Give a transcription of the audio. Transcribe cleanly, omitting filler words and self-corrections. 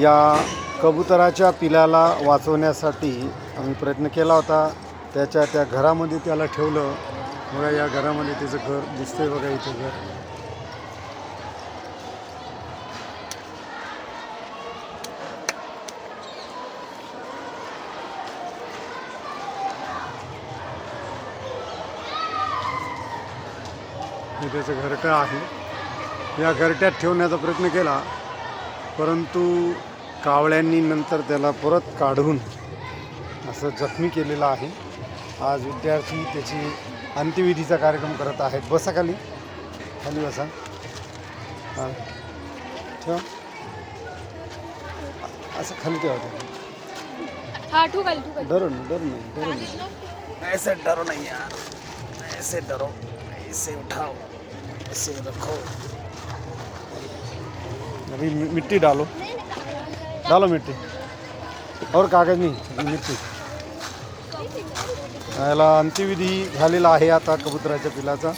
या कबुतराच्या पिलाला वाचवण्यासाठी आम्ही प्रयत्न केला होता. त्या घरामध्ये त्याला ठेवलं. बघा या घरामध्ये त्याचं घर दिसतंय. बघा इथे घर. हे त्याचं घरटं आहे. या घरट्यात ठेवण्याचा प्रयत्न केला, परंतु कावळ्यांनी नंतर त्याला परत काढून असं जखमी केलेलं आहे. आज विद्यार्थी त्याची अंत्यविधीचा कार्यक्रम करत आहेत. बसा खाली, खाली बसा. हां ठेवा, असं खाली ठेवा. हाँ ठू खाली डरो नहीं ऐसे डरो नहीं यार, ऐसे डरो, ऐसे उठाओ, ऐसे रखो. अभी मिट्टी डालो मिट्टी और कागज नहीं, मिट्टी. याला अंत्यविधी झालेला आहे आता कबुतराच्या पिलाचा.